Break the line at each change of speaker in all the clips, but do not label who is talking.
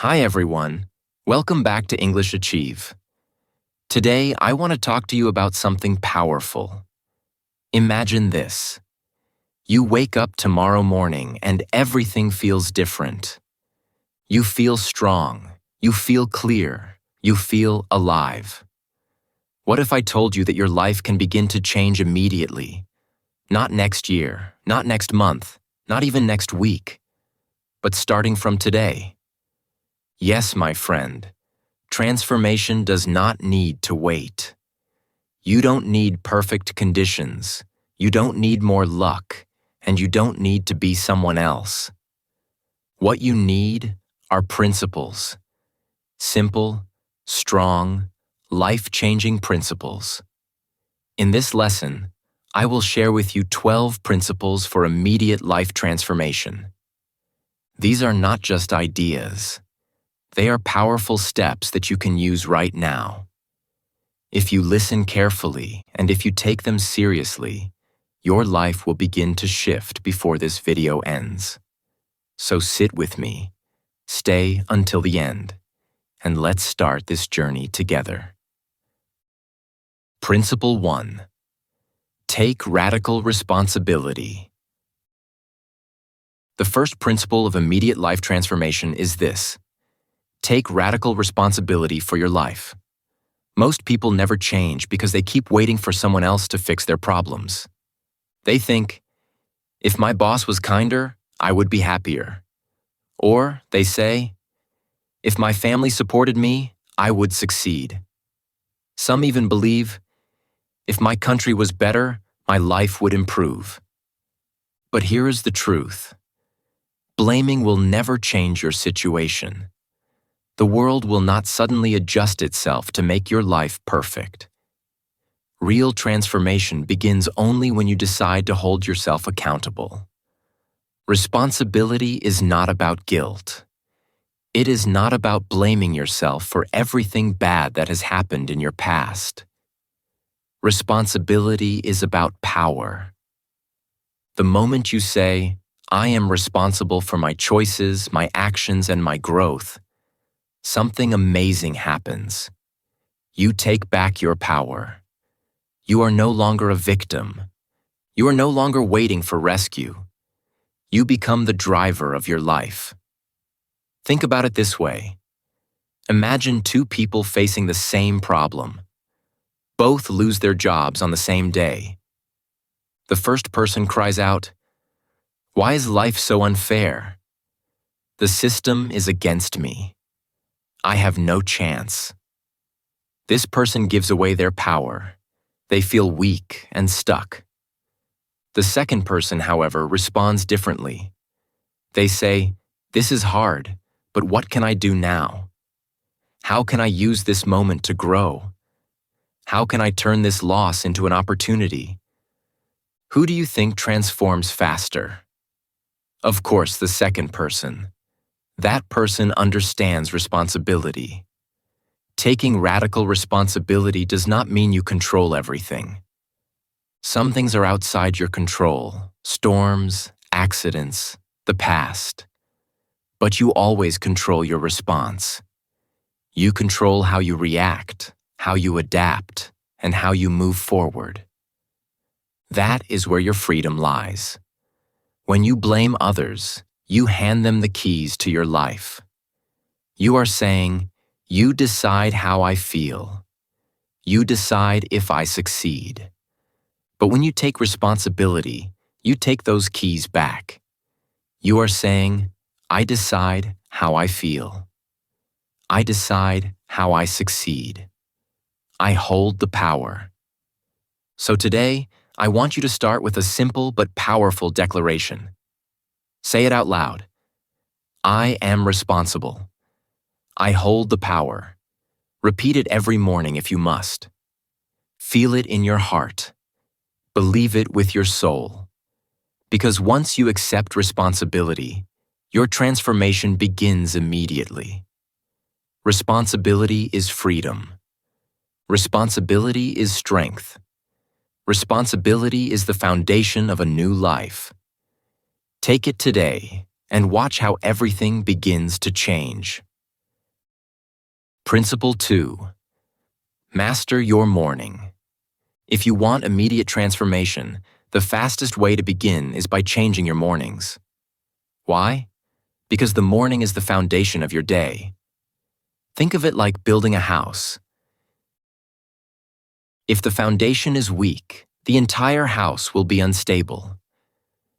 Hi everyone. Welcome back to English Achieve. Today, I want to talk to you about something powerful. Imagine this. You wake up tomorrow morning and everything feels different. You feel strong. You feel clear. You feel alive. What if I told you that your life can begin to change immediately? Not next year, not next month, not even next week, but starting from today. Yes, my friend, transformation does not need to wait. You don't need perfect conditions, you don't need more luck, and you don't need to be someone else. What you need are principles. Simple, strong, life-changing principles. In this lesson, I will share with you 12 principles for immediate life transformation. These are not just ideas. They are powerful steps that you can use right now. If you listen carefully and if you take them seriously, your life will begin to shift before this video ends. So sit with me, stay until the end, and let's start this journey together. Principle 1. Take radical responsibility. The first principle of immediate life transformation is this. Take radical responsibility for your life. Most people never change because they keep waiting for someone else to fix their problems. They think, if my boss was kinder, I would be happier. Or they say, if my family supported me, I would succeed. Some even believe, if my country was better, my life would improve. But here is the truth. Blaming will never change your situation. The world will not suddenly adjust itself to make your life perfect. Real transformation begins only when you decide to hold yourself accountable. Responsibility is not about guilt. It is not about blaming yourself for everything bad that has happened in your past. Responsibility is about power. The moment you say, I am responsible for my choices, my actions, and my growth, something amazing happens. You take back your power. You are no longer a victim. You are no longer waiting for rescue. You become the driver of your life. Think about it this way. Imagine two people facing the same problem. Both lose their jobs on the same day. The first person cries out, "Why is life so unfair? The system is against me. I have no chance." This person gives away their power. They feel weak and stuck. The second person, however, responds differently. They say, "This is hard, but what can I do now? How can I use this moment to grow? How can I turn this loss into an opportunity?" Who do you think transforms faster? Of course, the second person. That person understands responsibility. Taking radical responsibility does not mean you control everything. Some things are outside your control, storms, accidents, the past. But you always control your response. You control how you react, how you adapt, and how you move forward. That is where your freedom lies. When you blame others, you hand them the keys to your life. You are saying, you decide how I feel. You decide if I succeed. But when you take responsibility, you take those keys back. You are saying, I decide how I feel. I decide how I succeed. I hold the power. So today, I want you to start with a simple but powerful declaration. Say it out loud. I am responsible. I hold the power. Repeat it every morning if you must. Feel it in your heart. Believe it with your soul. Because once you accept responsibility, your transformation begins immediately. Responsibility is freedom. Responsibility is strength. Responsibility is the foundation of a new life. Take it today and watch how everything begins to change. Principle 2. Master your morning. If you want immediate transformation, the fastest way to begin is by changing your mornings. Why? Because the morning is the foundation of your day. Think of it like building a house. If the foundation is weak, the entire house will be unstable.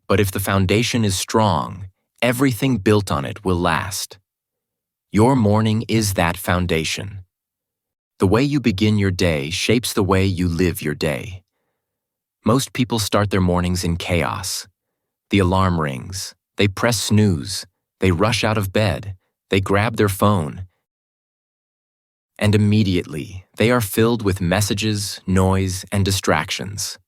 But if the foundation is strong, everything built on it will last. Your morning is that foundation. The way you begin your day shapes the way you live your day. Most people start their mornings in chaos. The alarm rings, they press snooze, they rush out of bed, they grab their phone, and immediately they are filled with messages, noise, and distractions.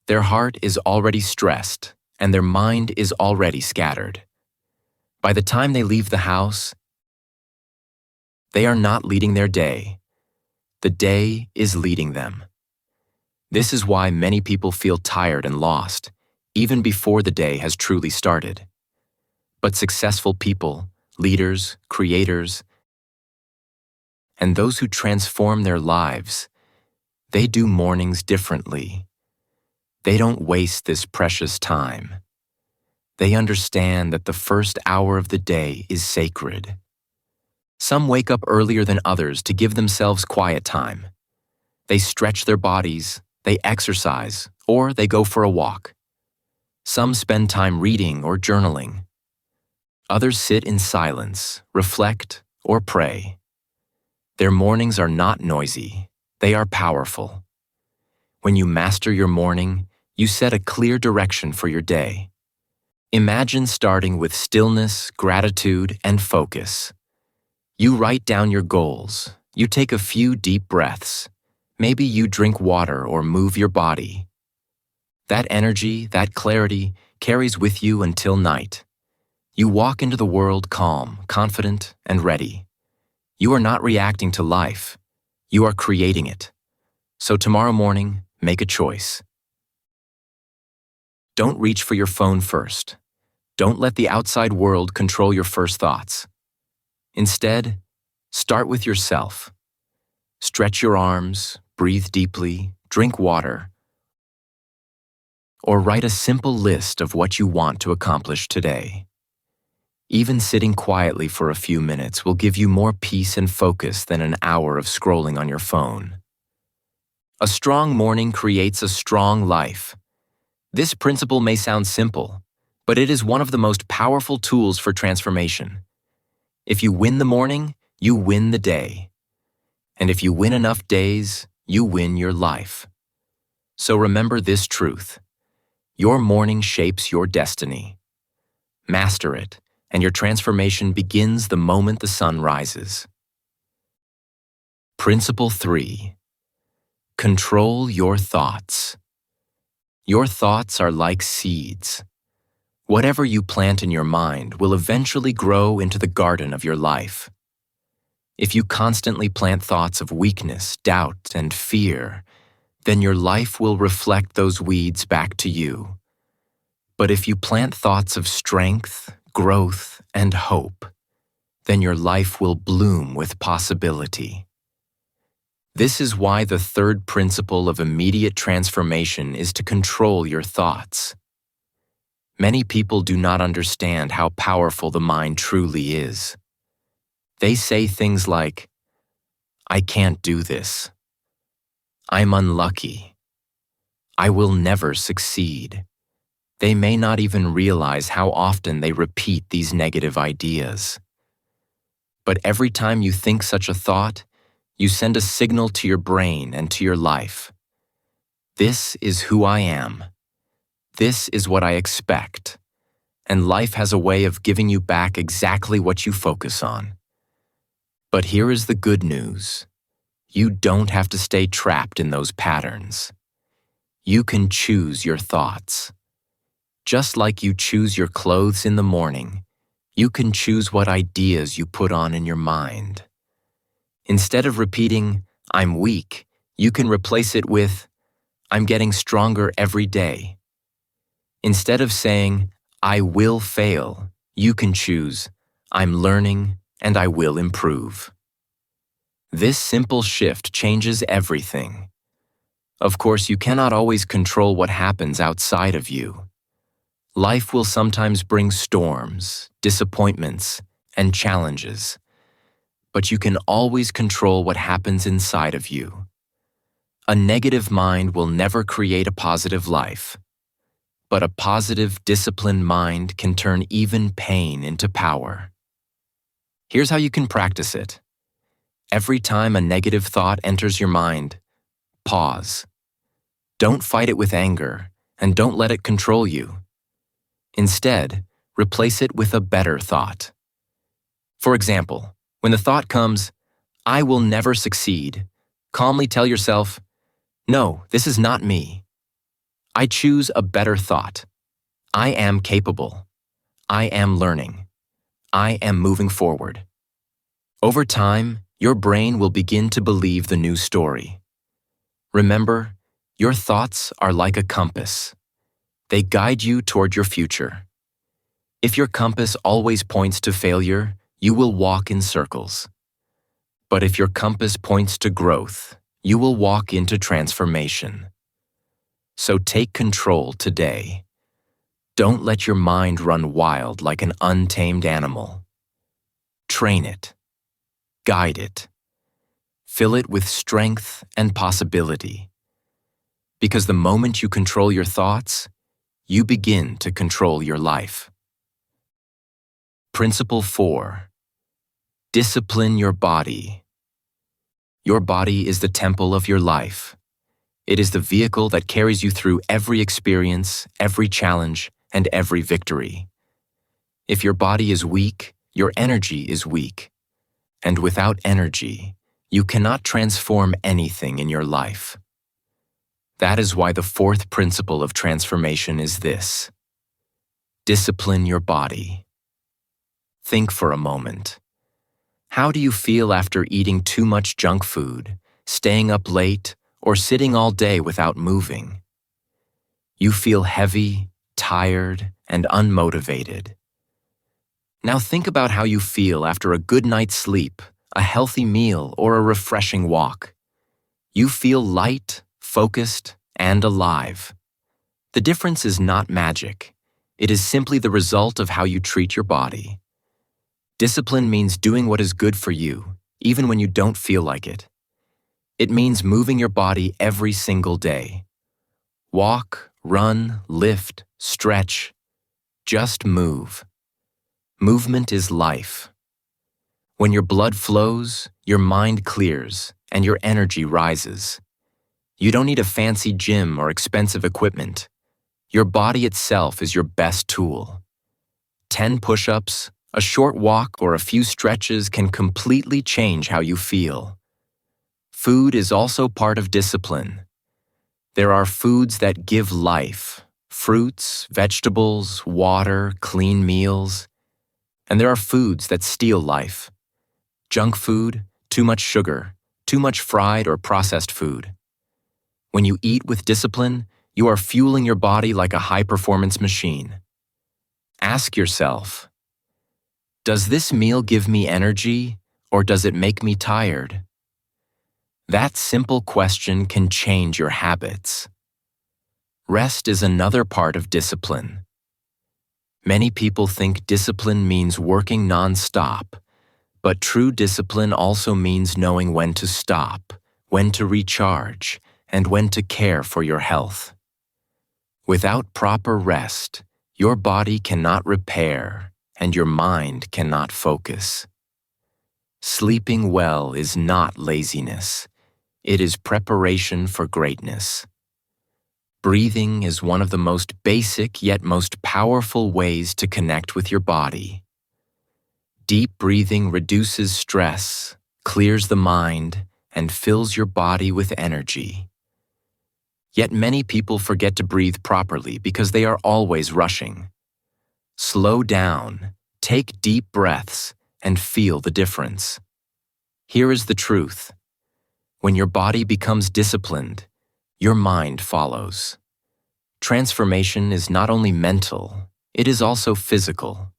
Their heart is already stressed, and their mind is already scattered. By the time they leave the house, they are not leading their day. The day is leading them. This is why many people feel tired and lost, even before the day has truly started. But successful people, leaders, creators, and those who transform their lives, they do mornings differently. They don't waste this precious time. They understand that the first hour of the day is sacred. Some wake up earlier than others to give themselves quiet time. They stretch their bodies, they exercise, or they go for a walk. Some spend time reading or journaling. Others sit in silence, reflect, or pray. Their mornings are not noisy, they are powerful. When you master your morning, you set a clear direction for your day. Imagine starting with stillness, gratitude, and focus. You write down your goals. You take a few deep breaths. Maybe you drink water or move your body. That energy, that clarity, carries with you until night. You walk into the world calm, confident, and ready. You are not reacting to life. You are creating it. So tomorrow morning, make a choice. Don't reach for your phone first. Don't let the outside world control your first thoughts. Instead, start with yourself. Stretch your arms, breathe deeply, drink water, or write a simple list of what you want to accomplish today. Even sitting quietly for a few minutes will give you more peace and focus than an hour of scrolling on your phone. A strong morning creates a strong life. This principle may sound simple, but it is one of the most powerful tools for transformation. If you win the morning, you win the day. And if you win enough days, you win your life. So remember this truth. Your morning shapes your destiny. Master it, and your transformation begins the moment the sun rises. Principle 3. Control your thoughts. Your thoughts are like seeds. Whatever you plant in your mind will eventually grow into the garden of your life. If you constantly plant thoughts of weakness, doubt, and fear, then your life will reflect those weeds back to you. But if you plant thoughts of strength, growth, and hope, then your life will bloom with possibility. This is why the third principle of immediate transformation is to control your thoughts. Many people do not understand how powerful the mind truly is. They say things like, "I can't do this. I'm unlucky. I will never succeed." They may not even realize how often they repeat these negative ideas. But every time you think such a thought, you send a signal to your brain and to your life. This is who I am. This is what I expect. And life has a way of giving you back exactly what you focus on. But here is the good news. You don't have to stay trapped in those patterns. You can choose your thoughts. Just like you choose your clothes in the morning, you can choose what ideas you put on in your mind. Instead of repeating, "I'm weak," you can replace it with, "I'm getting stronger every day." Instead of saying, "I will fail," you can choose, "I'm learning and I will improve." This simple shift changes everything. Of course, you cannot always control what happens outside of you. Life will sometimes bring storms, disappointments, and challenges, but you can always control what happens inside of you. A negative mind will never create a positive life, but a positive, disciplined mind can turn even pain into power. Here's how you can practice it. Every time a negative thought enters your mind, pause. Don't fight it with anger, and don't let it control you. Instead, replace it with a better thought. For example, when the thought comes, "I will never succeed," calmly tell yourself, "No, this is not me. I choose a better thought. I am capable. I am learning. I am moving forward." Over time, your brain will begin to believe the new story. Remember, your thoughts are like a compass. They guide you toward your future. If your compass always points to failure, you will walk in circles. But if your compass points to growth, you will walk into transformation. So take control today. Don't let your mind run wild like an untamed animal. Train it. Guide it. Fill it with strength and possibility. Because the moment you control your thoughts, you begin to control your life. Principle 4. Discipline your body. Your body is the temple of your life. It is the vehicle that carries you through every experience, every challenge, and every victory. If your body is weak, your energy is weak. And without energy, you cannot transform anything in your life. That is why the fourth principle of transformation is this: discipline your body. Think for a moment. How do you feel after eating too much junk food, staying up late, or sitting all day without moving? You feel heavy, tired, and unmotivated. Now think about how you feel after a good night's sleep, a healthy meal, or a refreshing walk. You feel light, focused, and alive. The difference is not magic. It is simply the result of how you treat your body. Discipline means doing what is good for you, even when you don't feel like it. It means moving your body every single day. Walk, run, lift, stretch. Just move. Movement is life. When your blood flows, your mind clears, and your energy rises. You don't need a fancy gym or expensive equipment. Your body itself is your best tool. 10 push-ups, a short walk, or a few stretches can completely change how you feel. Food is also part of discipline. There are foods that give life: fruits, vegetables, water, clean meals. And there are foods that steal life: junk food, too much sugar, too much fried or processed food. When you eat with discipline, you are fueling your body like a high-performance machine. Ask yourself, does this meal give me energy, or does it make me tired? That simple question can change your habits. Rest is another part of discipline. Many people think discipline means working non-stop, but true discipline also means knowing when to stop, when to recharge, and when to care for your health. Without proper rest, your body cannot repair, and your mind cannot focus. Sleeping well is not laziness. It is preparation for greatness. Breathing is one of the most basic yet most powerful ways to connect with your body. Deep breathing reduces stress, clears the mind, and fills your body with energy. Yet many people forget to breathe properly because they are always rushing. Slow down, take deep breaths, and feel the difference. Here is the truth. When your body becomes disciplined, your mind follows. Transformation is not only mental, it is also physical.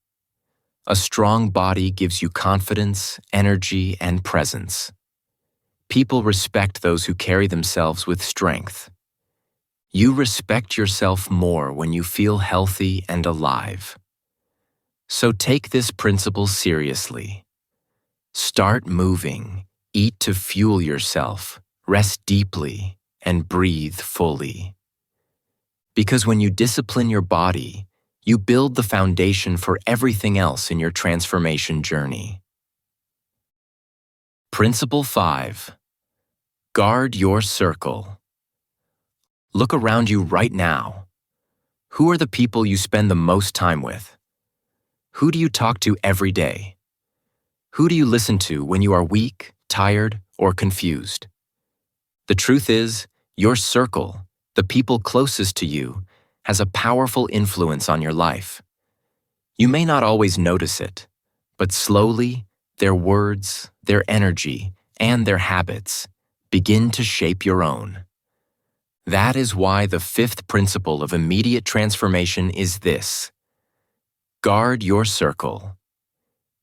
A strong body gives you confidence, energy, and presence. People respect those who carry themselves with strength. You respect yourself more when you feel healthy and alive. So take this principle seriously. Start moving, eat to fuel yourself, rest deeply, and breathe fully. Because when you discipline your body, you build the foundation for everything else in your transformation journey. Principle 5. Guard your circle. Look around you right now. Who are the people you spend the most time with? Who do you talk to every day? Who do you listen to when you are weak, tired, or confused? The truth is, your circle, the people closest to you, has a powerful influence on your life. You may not always notice it, but slowly, their words, their energy, and their habits begin to shape your own. That is why the 5th principle of immediate transformation is this: guard your circle.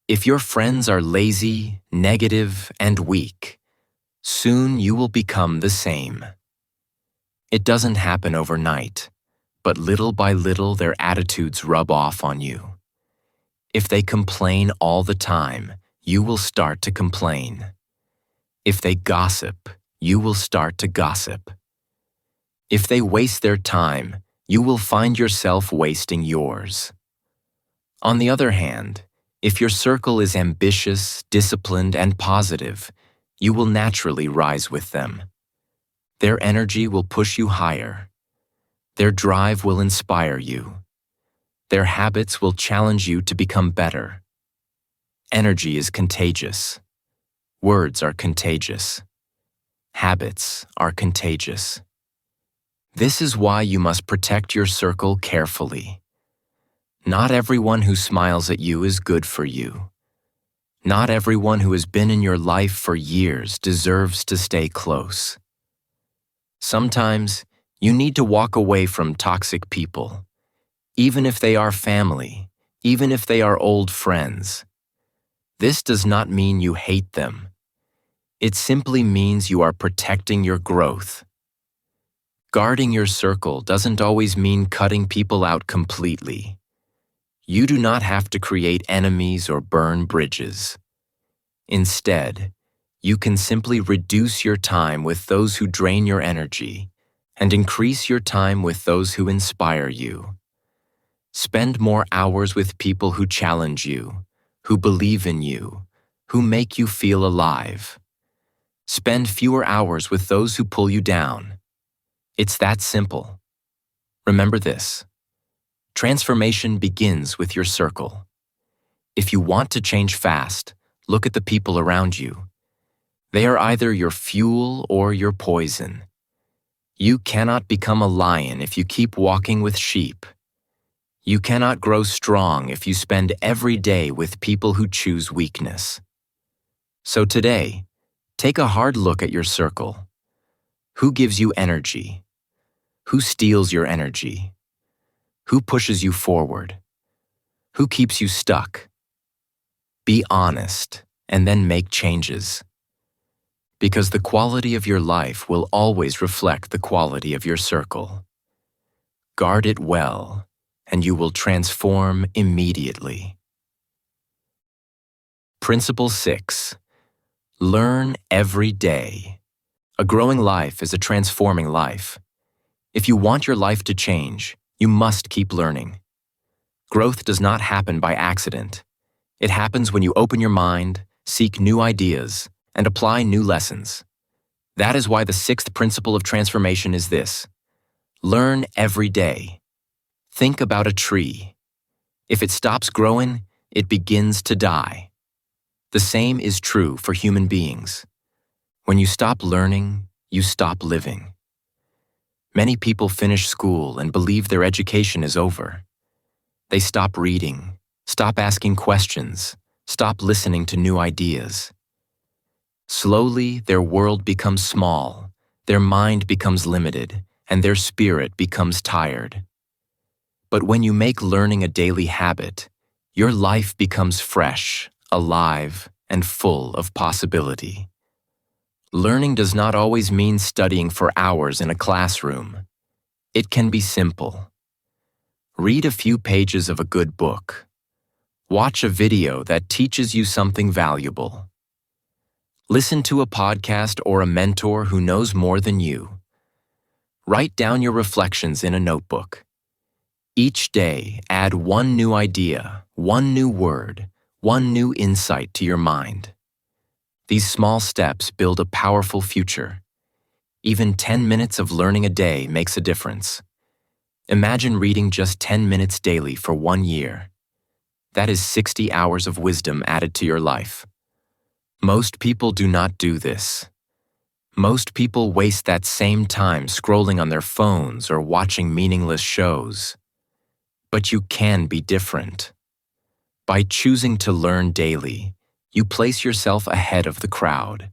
If your friends are lazy, negative, and weak, soon you will become the same. It doesn't happen overnight, but little by little their attitudes rub off on you. If they complain all the time, you will start to complain. If they gossip, you will start to gossip. If they waste their time, you will find yourself wasting yours. On the other hand, if your circle is ambitious, disciplined, and positive, you will naturally rise with them. Their energy will push you higher. Their drive will inspire you. Their habits will challenge you to become better. Energy is contagious. Words are contagious. Habits are contagious. This is why you must protect your circle carefully. Not everyone who smiles at you is good for you. Not everyone who has been in your life for years deserves to stay close. Sometimes, you need to walk away from toxic people, even if they are family, even if they are old friends. This does not mean you hate them. It simply means you are protecting your growth. Guarding your circle doesn't always mean cutting people out completely. You do not have to create enemies or burn bridges. Instead, you can simply reduce your time with those who drain your energy and increase your time with those who inspire you. Spend more hours with people who challenge you, who believe in you, who make you feel alive. Spend fewer hours with those who pull you down. It's that simple. Remember this: transformation begins with your circle. If you want to change fast, look at the people around you. They are either your fuel or your poison. You cannot become a lion if you keep walking with sheep. You cannot grow strong if you spend every day with people who choose weakness. So today, take a hard look at your circle. Who gives you energy? Who steals your energy? Who pushes you forward? Who keeps you stuck? Be honest and then make changes. Because the quality of your life will always reflect the quality of your circle. Guard it well, and you will transform immediately. Principle 6. Learn every day. A growing life is a transforming life. If you want your life to change, you must keep learning. Growth does not happen by accident. It happens when you open your mind, seek new ideas, and apply new lessons. That is why the 6th principle of transformation is this: learn every day. Think about a tree. If it stops growing, it begins to die. The same is true for human beings. When you stop learning, you stop living. Many people finish school and believe their education is over. They stop reading, stop asking questions, stop listening to new ideas. Slowly, their world becomes small, their mind becomes limited, and their spirit becomes tired. But when you make learning a daily habit, your life becomes fresh, alive, and full of possibility. Learning does not always mean studying for hours in a classroom. It can be simple. Read a few pages of a good book. Watch a video that teaches you something valuable. Listen to a podcast or a mentor who knows more than you. Write down your reflections in a notebook. Each day, add one new idea, one new word, one new insight to your mind. These small steps build a powerful future. Even 10 minutes of learning a day makes a difference. Imagine reading just 10 minutes daily for 1 year. That is 60 hours of wisdom added to your life. Most people do not do this. Most people waste that same time scrolling on their phones or watching meaningless shows. But you can be different. By choosing to learn daily, you place yourself ahead of the crowd.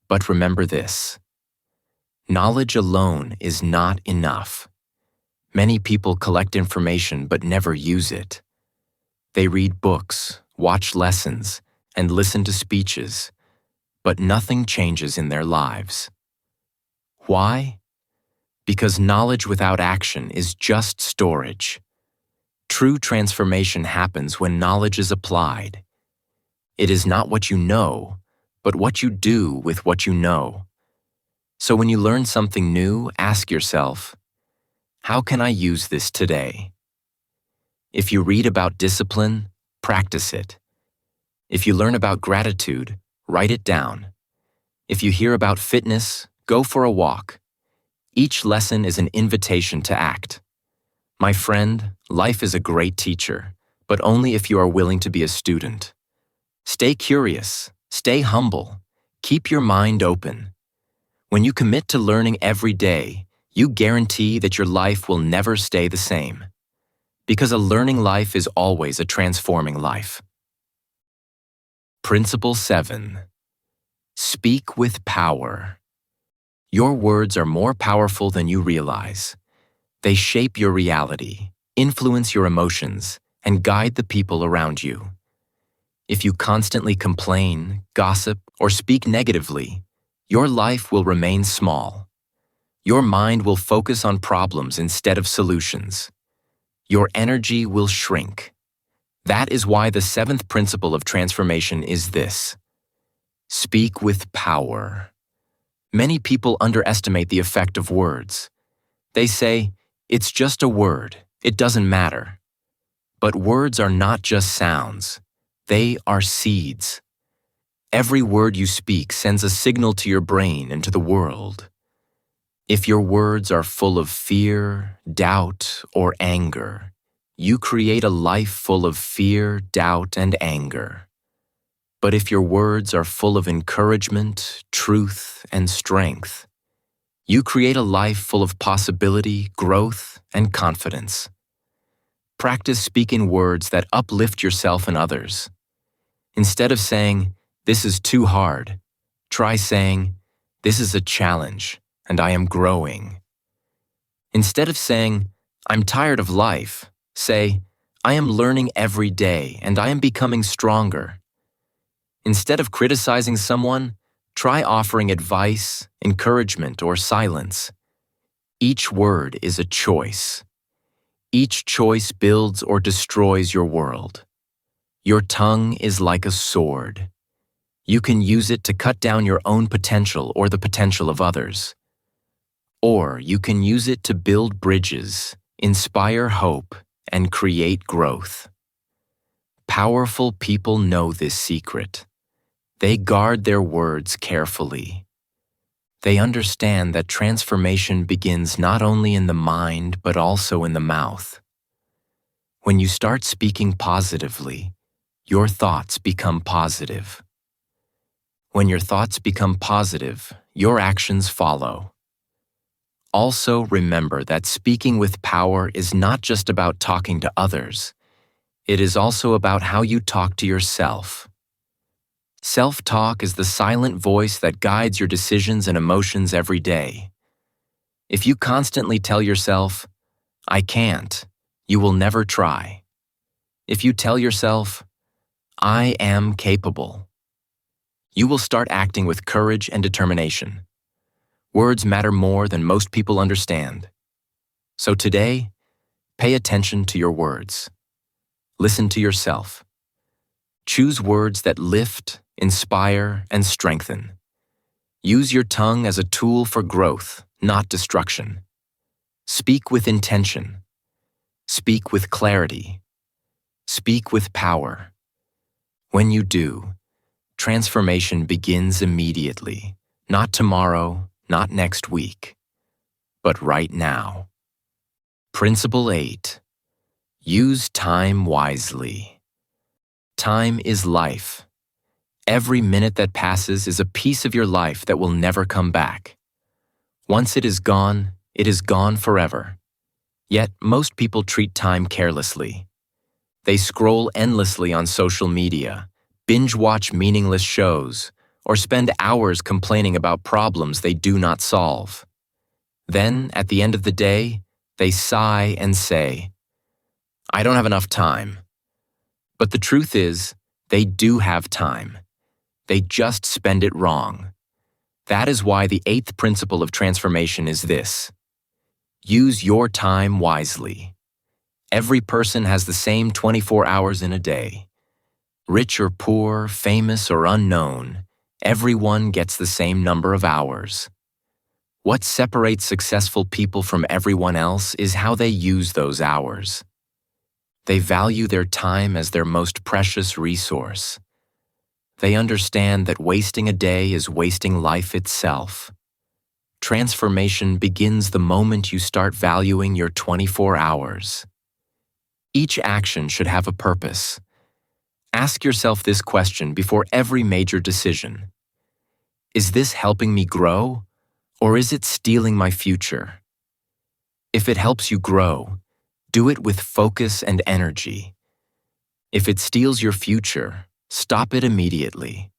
But remember this: knowledge alone is not enough. Many people collect information but never use it. They read books, watch lessons, and listen to speeches, but nothing changes in their lives. Why? Because knowledge without action is just storage. True transformation happens when knowledge is applied. It is not what you know, but what you do with what you know. So when you learn something new, ask yourself, how can I use this today? If you read about discipline, practice it. If you learn about gratitude, write it down. If you hear about fitness, go for a walk. Each lesson is an invitation to act. My friend, life is a great teacher, but only if you are willing to be a student. Stay curious, stay humble, keep your mind open. When you commit to learning every day, you guarantee that your life will never stay the same. Because a learning life is always a transforming life. Principle 7. Speak with power. Your words are more powerful than you realize. They shape your reality, influence your emotions, and guide the people around you. If you constantly complain, gossip, or speak negatively, your life will remain small. Your mind will focus on problems instead of solutions. Your energy will shrink. That is why the 7th principle of transformation is this: speak with power. Many people underestimate the effect of words. They say, it's just a word, it doesn't matter. But words are not just sounds. They are seeds. Every word you speak sends a signal to your brain and to the world. If your words are full of fear, doubt, or anger, you create a life full of fear, doubt, and anger. But if your words are full of encouragement, truth, and strength, you create a life full of possibility, growth, and confidence. Practice speaking words that uplift yourself and others. Instead of saying, "This is too hard," try saying, "This is a challenge, and I am growing." Instead of saying, "I'm tired of life," say, "I am learning every day, and I am becoming stronger." Instead of criticizing someone, try offering advice, encouragement, or silence. Each word is a choice. Each choice builds or destroys your world. Your tongue is like a sword. You can use it to cut down your own potential or the potential of others. Or you can use it to build bridges, inspire hope, and create growth. Powerful people know this secret. They guard their words carefully. They understand that transformation begins not only in the mind but also in the mouth. When you start speaking positively, your thoughts become positive. When your thoughts become positive, your actions follow. Also remember that speaking with power is not just about talking to others. It is also about how you talk to yourself. Self-talk is the silent voice that guides your decisions and emotions every day. If you constantly tell yourself, "I can't," you will never try. If you tell yourself, "I am capable," You will start acting with courage and determination. Words matter more than most people understand. So today, pay attention to your words. Listen to yourself. Choose words that lift, inspire, and strengthen. Use your tongue as a tool for growth, not destruction. Speak with intention. Speak with clarity. Speak with power. When you do, transformation begins immediately, not tomorrow, not next week, but right now. Principle 8. Use time wisely. Time is life. Every minute that passes is a piece of your life that will never come back. Once it is gone forever. Yet most people treat time carelessly. They scroll endlessly on social media, binge-watch meaningless shows, or spend hours complaining about problems they do not solve. Then, at the end of the day, they sigh and say, "I don't have enough time." But the truth is, they do have time. They just spend it wrong. That is why the 8th principle of transformation is this: use your time wisely. Every person has the same 24 hours in a day. Rich or poor, famous or unknown, everyone gets the same number of hours. What separates successful people from everyone else is how they use those hours. They value their time as their most precious resource. They understand that wasting a day is wasting life itself. Transformation begins the moment you start valuing your 24 hours. Each action should have a purpose. Ask yourself this question before every major decision. Is this helping me grow, or is it stealing my future? If it helps you grow, do it with focus and energy. If it steals your future, stop it immediately.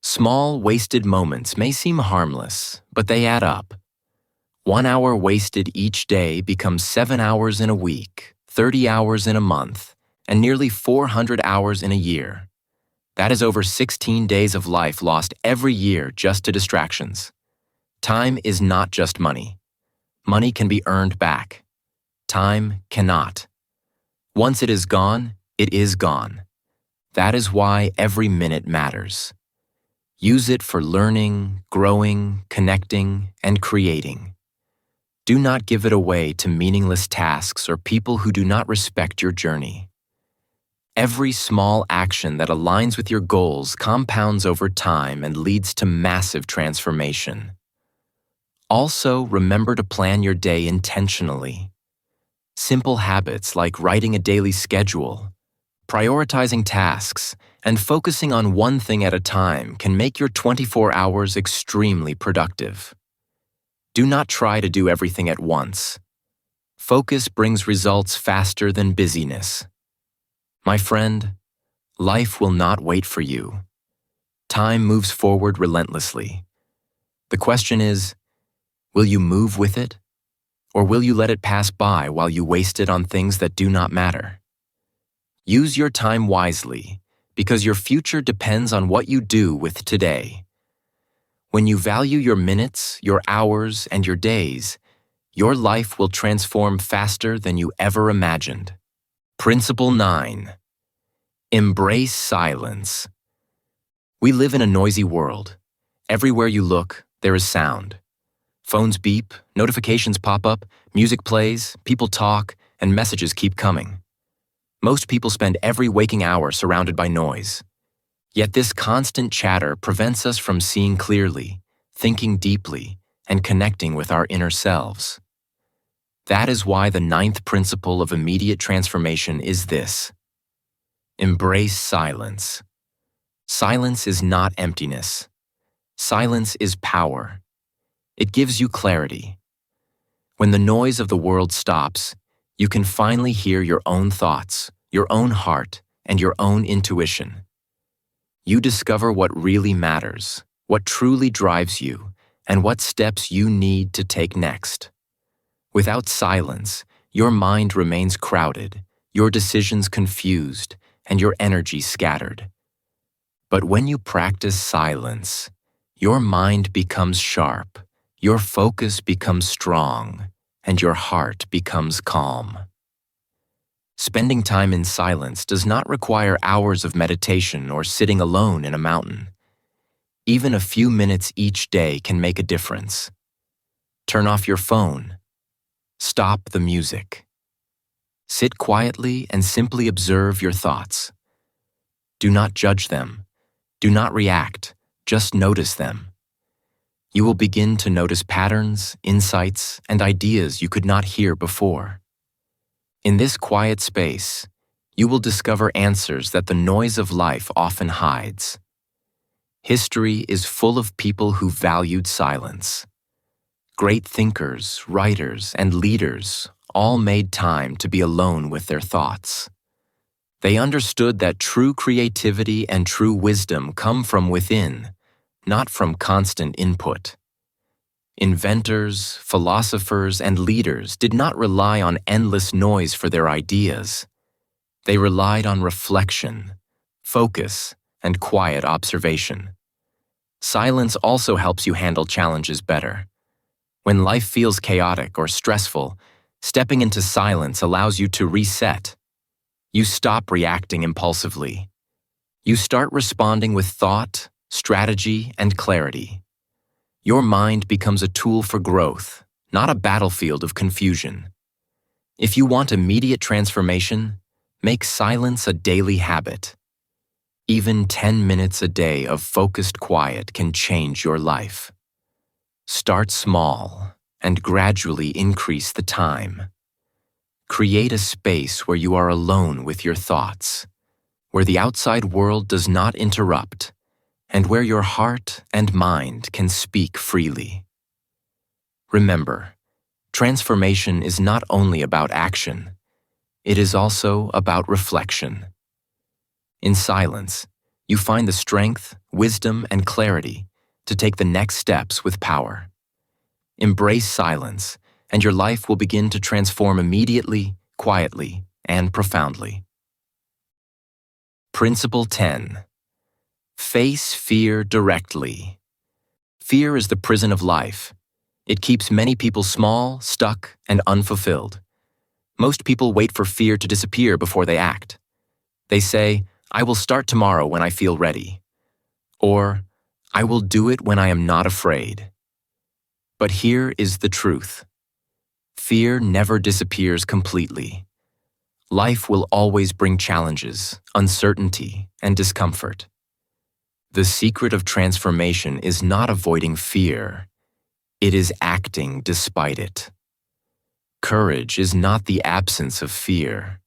Small, wasted moments may seem harmless, but they add up. 1 hour wasted each day becomes 7 hours in a week, 30 hours in a month, and nearly 400 hours in a year. That is over 16 days of life lost every year just to distractions. Time is not just money. Money can be earned back. Time cannot. Once it is gone, it is gone. That is why every minute matters. Use it for learning, growing, connecting, and creating. Do not give it away to meaningless tasks or people who do not respect your journey. Every small action that aligns with your goals compounds over time and leads to massive transformation. Also, remember to plan your day intentionally. Simple habits like writing a daily schedule, prioritizing tasks, and focusing on one thing at a time can make your 24 hours extremely productive. Do not try to do everything at once. Focus brings results faster than busyness. My friend, life will not wait for you. Time moves forward relentlessly. The question is, will you move with it? Or will you let it pass by while you waste it on things that do not matter? Use your time wisely, because your future depends on what you do with today. When you value your minutes, your hours, and your days, your life will transform faster than you ever imagined. Principle 9. Embrace silence. We live in a noisy world. Everywhere you look, there is sound. Phones beep, notifications pop up, music plays, people talk, and messages keep coming. Most people spend every waking hour surrounded by noise. Yet this constant chatter prevents us from seeing clearly, thinking deeply, and connecting with our inner selves. That is why the 9th principle of immediate transformation is this: embrace silence. Silence is not emptiness. Silence is power. It gives you clarity. When the noise of the world stops, you can finally hear your own thoughts, your own heart, and your own intuition. You discover what really matters, what truly drives you, and what steps you need to take next. Without silence, your mind remains crowded, your decisions confused, and your energy scattered. But when you practice silence, your mind becomes sharp, your focus becomes strong, and your heart becomes calm. Spending time in silence does not require hours of meditation or sitting alone in a mountain. Even a few minutes each day can make a difference. Turn off your phone. Stop the music. Sit quietly and simply observe your thoughts. Do not judge them. Do not react. Just notice them. You will begin to notice patterns, insights, and ideas you could not hear before. In this quiet space, you will discover answers that the noise of life often hides. History is full of people who valued silence. Great thinkers, writers, and leaders all made time to be alone with their thoughts. They understood that true creativity and true wisdom come from within, not from constant input. Inventors, philosophers, and leaders did not rely on endless noise for their ideas. They relied on reflection, focus, and quiet observation. Silence also helps you handle challenges better. When life feels chaotic or stressful, stepping into silence allows you to reset. You stop reacting impulsively. You start responding with thought, strategy, and clarity. Your mind becomes a tool for growth, not a battlefield of confusion. If you want immediate transformation, make silence a daily habit. Even 10 minutes a day of focused quiet can change your life. Start small and gradually increase the time. Create a space where you are alone with your thoughts, where the outside world does not interrupt, and where your heart and mind can speak freely. Remember, transformation is not only about action, it is also about reflection. In silence, you find the strength, wisdom, and clarity to take the next steps with power. Embrace silence, and your life will begin to transform immediately, quietly, and profoundly. Principle 10. Face fear directly. Fear is the prison of life. It keeps many people small, stuck, and unfulfilled. Most people wait for fear to disappear before they act. They say, "I will start tomorrow when I feel ready." Or, "I will do it when I am not afraid." But here is the truth. Fear never disappears completely. Life will always bring challenges, uncertainty, and discomfort. The secret of transformation is not avoiding fear. It is acting despite it. Courage is not the absence of fear.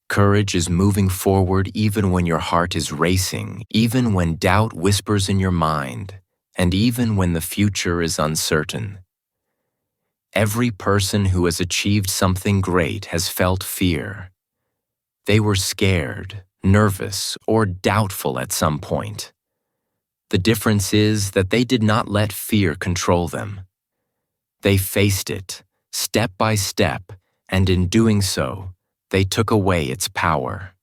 Courage is moving forward even when your heart is racing, even when doubt whispers in your mind, and even when the future is uncertain. Every person who has achieved something great has felt fear. They were scared, nervous, or doubtful at some point. The difference is that they did not let fear control them. They faced it, step by step, and in doing so, they took away its power.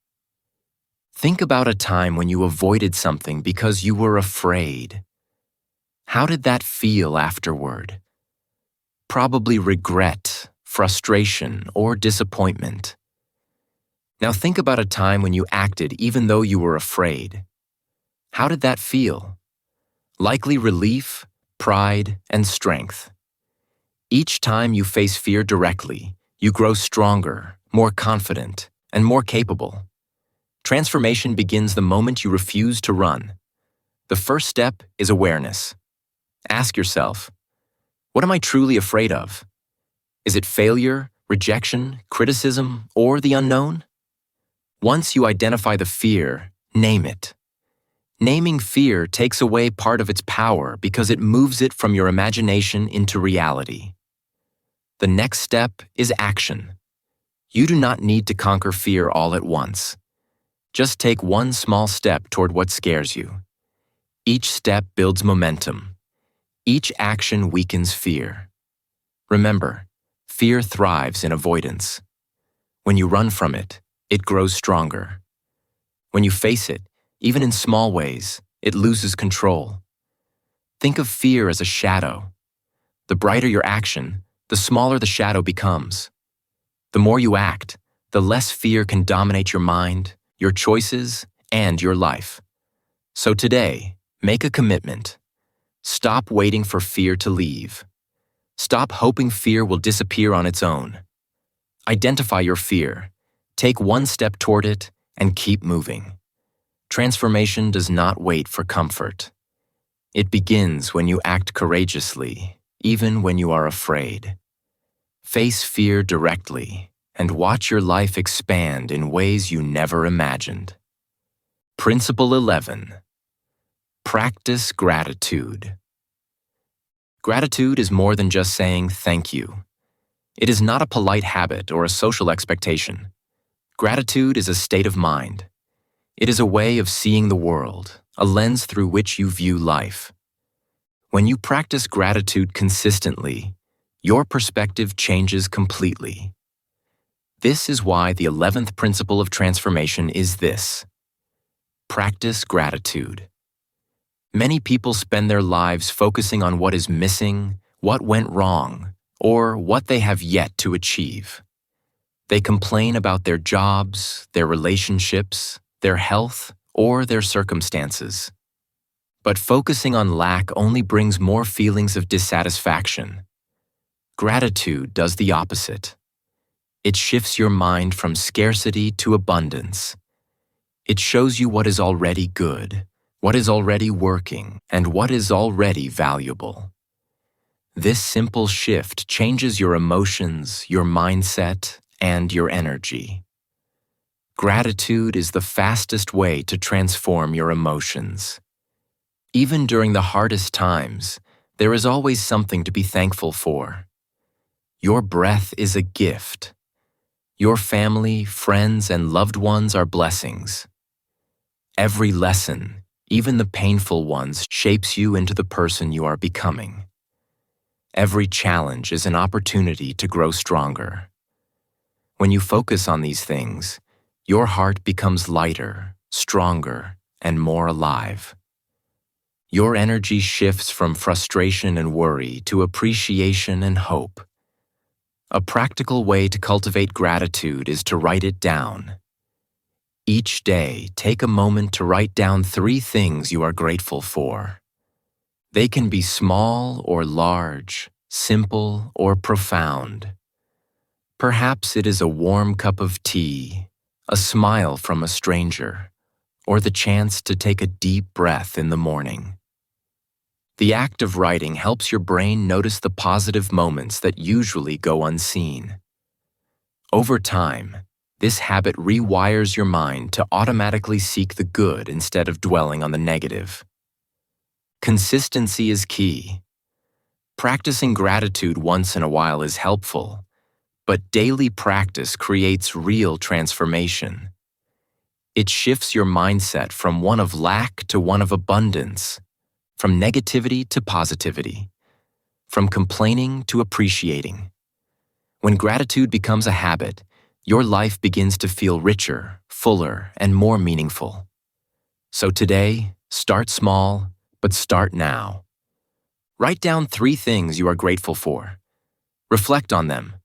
Think about a time when you avoided something because you were afraid. How did that feel afterward? Probably regret, frustration, or disappointment. Now think about a time when you acted even though you were afraid. How did that feel? Likely relief, pride, and strength. Each time you face fear directly, you grow stronger, more confident, and more capable. Transformation begins the moment you refuse to run. The first step is awareness. Ask yourself, what am I truly afraid of? Is it failure, rejection, criticism, or the unknown? Once you identify the fear, name it. Naming fear takes away part of its power because it moves it from your imagination into reality. The next step is action. You do not need to conquer fear all at once. Just take one small step toward what scares you. Each step builds momentum. Each action weakens fear. Remember, fear thrives in avoidance. When you run from it, it grows stronger. When you face it, Even in small ways, it loses control. Think of fear as a shadow. The brighter your action, the smaller the shadow becomes. The more you act, the less fear can dominate your mind, your choices, and your life. So today, make a commitment. Stop waiting for fear to leave. Stop hoping fear will disappear on its own. Identify your fear, take one step toward it, and keep moving. Transformation does not wait for comfort. It begins when you act courageously, even when you are afraid. Face fear directly and watch your life expand in ways you never imagined. Principle 11. Practice gratitude. Gratitude is more than just saying thank you. It is not a polite habit or a social expectation. Gratitude is a state of mind. It is a way of seeing the world, a lens through which you view life. When you practice gratitude consistently, your perspective changes completely. This is why the 11th principle of transformation is this: practice gratitude. Many people spend their lives focusing on what is missing, what went wrong, or what they have yet to achieve. They complain about their jobs, their relationships, their health, or their circumstances. But focusing on lack only brings more feelings of dissatisfaction. Gratitude does the opposite. It shifts your mind from scarcity to abundance. It shows you what is already good, what is already working, and what is already valuable. This simple shift changes your emotions, your mindset, and your energy. Gratitude is the fastest way to transform your emotions. Even during the hardest times, there is always something to be thankful for. Your breath is a gift. Your family, friends, and loved ones are blessings. Every lesson, even the painful ones, shapes you into the person you are becoming. Every challenge is an opportunity to grow stronger. When you focus on these things, your heart becomes lighter, stronger, and more alive. Your energy shifts from frustration and worry to appreciation and hope. A practical way to cultivate gratitude is to write it down. Each day, take a moment to write down 3 things you are grateful for. They can be small or large, simple or profound. Perhaps it is a warm cup of tea, a smile from a stranger, or the chance to take a deep breath in the morning. The act of writing helps your brain notice the positive moments that usually go unseen. Over time, this habit rewires your mind to automatically seek the good instead of dwelling on the negative. Consistency is key. Practicing gratitude once in a while is helpful, but daily practice creates real transformation. It shifts your mindset from one of lack to one of abundance, from negativity to positivity, from complaining to appreciating. When gratitude becomes a habit, your life begins to feel richer, fuller, and more meaningful. So today, start small, but start now. Write down 3 things you are grateful for. Reflect on them.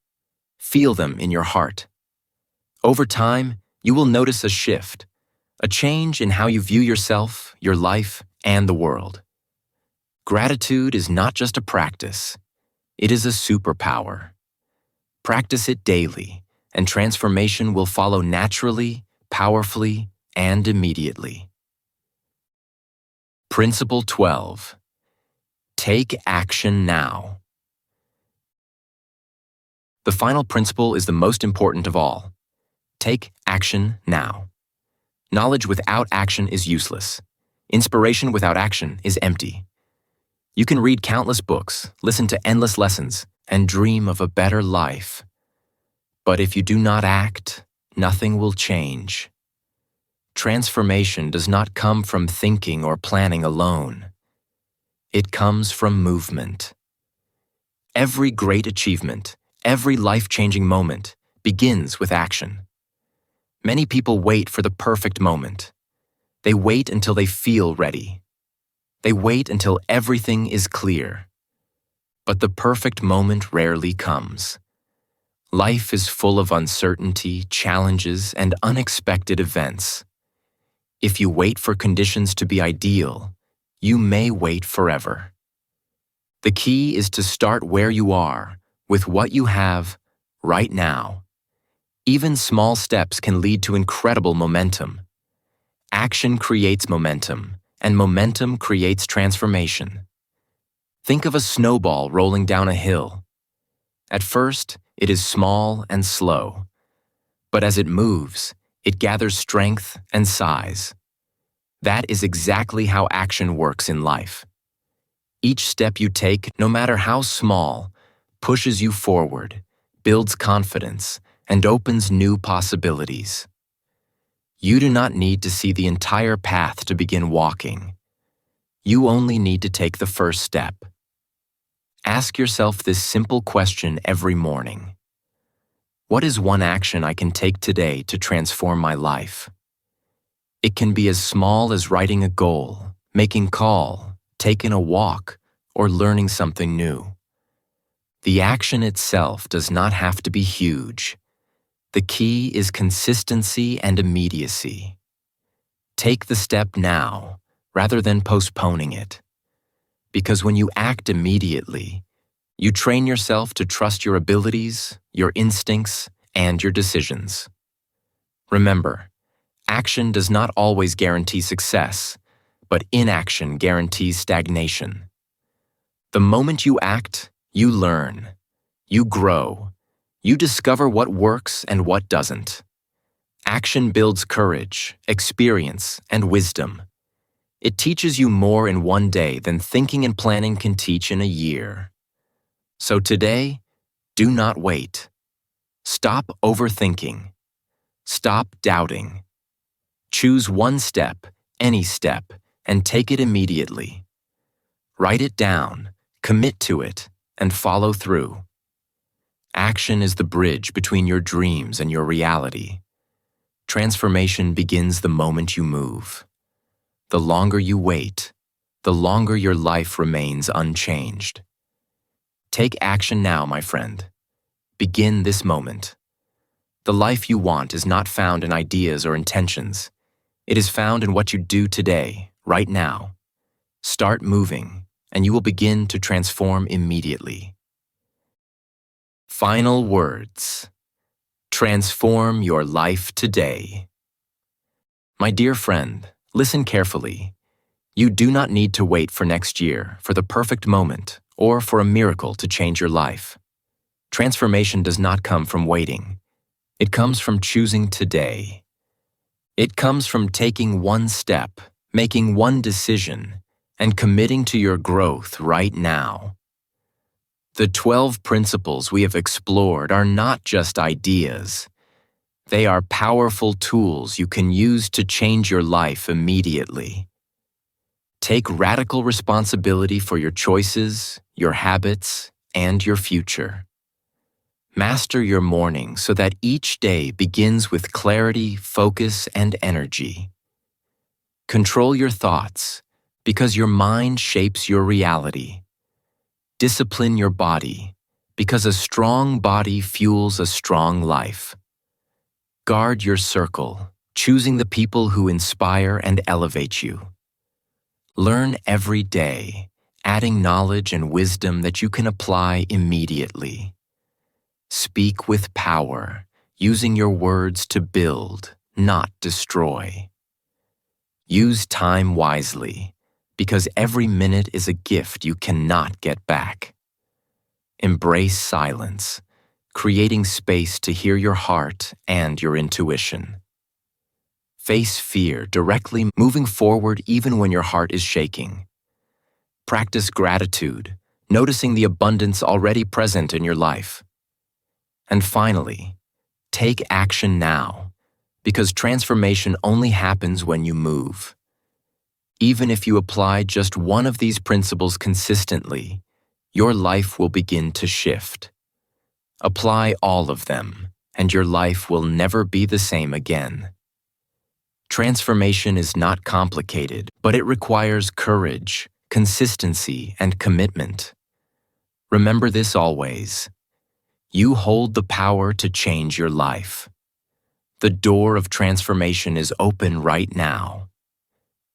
Feel them in your heart. Over time, you will notice a shift, a change in how you view yourself, your life, and the world. Gratitude is not just a practice, it is a superpower. Practice it daily, and transformation will follow naturally, powerfully, and immediately. Principle 12. Take action now. The final principle is the most important of all. Take action now. Knowledge without action is useless. Inspiration without action is empty. You can read countless books, listen to endless lessons, and dream of a better life. But if you do not act, nothing will change. Transformation does not come from thinking or planning alone. It comes from movement. Every great achievement, every life-changing moment begins with action. Many people wait for the perfect moment. They wait until they feel ready. They wait until everything is clear. But the perfect moment rarely comes. Life is full of uncertainty, challenges, and unexpected events. If you wait for conditions to be ideal, you may wait forever. The key is to start where you are, with what you have, right now. Even small steps can lead to incredible momentum. Action creates momentum, and momentum creates transformation. Think of a snowball rolling down a hill. At first, it is small and slow, but as it moves, it gathers strength and size. That is exactly how action works in life. Each step you take, no matter how small, pushes you forward, builds confidence, and opens new possibilities. You do not need to see the entire path to begin walking. You only need to take the first step. Ask yourself this simple question every morning. What is one action I can take today to transform my life? It can be as small as writing a goal, making a call, taking a walk, or learning something new. The action itself does not have to be huge. The key is consistency and immediacy. Take the step now, rather than postponing it. Because when you act immediately, you train yourself to trust your abilities, your instincts, and your decisions. Remember, action does not always guarantee success, but inaction guarantees stagnation. The moment you act, you learn, you grow, you discover what works and what doesn't. Action builds courage, experience, and wisdom. It teaches you more in one day than thinking and planning can teach in a year. So today, do not wait. Stop overthinking. Stop doubting. Choose one step, any step, and take it immediately. Write it down, commit to it, and follow through. Action is the bridge between your dreams and your reality. Transformation begins the moment you move. The longer you wait, the longer your life remains unchanged. Take action now, my friend. Begin this moment. The life you want is not found in ideas or intentions. It is found in what you do today, right now. Start moving, and you will begin to transform immediately. Final words. Transform your life today. My dear friend, listen carefully. You do not need to wait for next year, for the perfect moment, or for a miracle to change your life. Transformation does not come from waiting. It comes from choosing today. It comes from taking one step, making one decision, and committing to your growth right now. The 12 principles we have explored are not just ideas. They are powerful tools you can use to change your life immediately. Take radical responsibility for your choices, your habits, and your future. Master your morning so that each day begins with clarity, focus, and energy. Control your thoughts, because your mind shapes your reality. Discipline your body, because a strong body fuels a strong life. Guard your circle, choosing the people who inspire and elevate you. Learn every day, adding knowledge and wisdom that you can apply immediately. Speak with power, using your words to build, not destroy. Use time wisely, because every minute is a gift you cannot get back. Embrace silence, creating space to hear your heart and your intuition. Face fear directly, moving forward even when your heart is shaking. Practice gratitude, noticing the abundance already present in your life. And finally, take action now, because transformation only happens when you move. Even if you apply just one of these principles consistently, your life will begin to shift. Apply all of them, and your life will never be the same again. Transformation is not complicated, but it requires courage, consistency, and commitment. Remember this always. You hold the power to change your life. The door of transformation is open right now.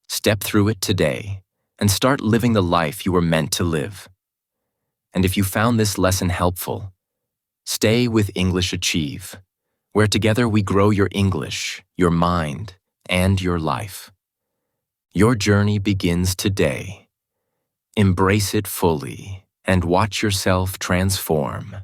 Step through it today and start living the life you were meant to live. And if you found this lesson helpful, stay with English Achieve, where together we grow your English, your mind, and your life. Your journey begins today. Embrace it fully and watch yourself transform.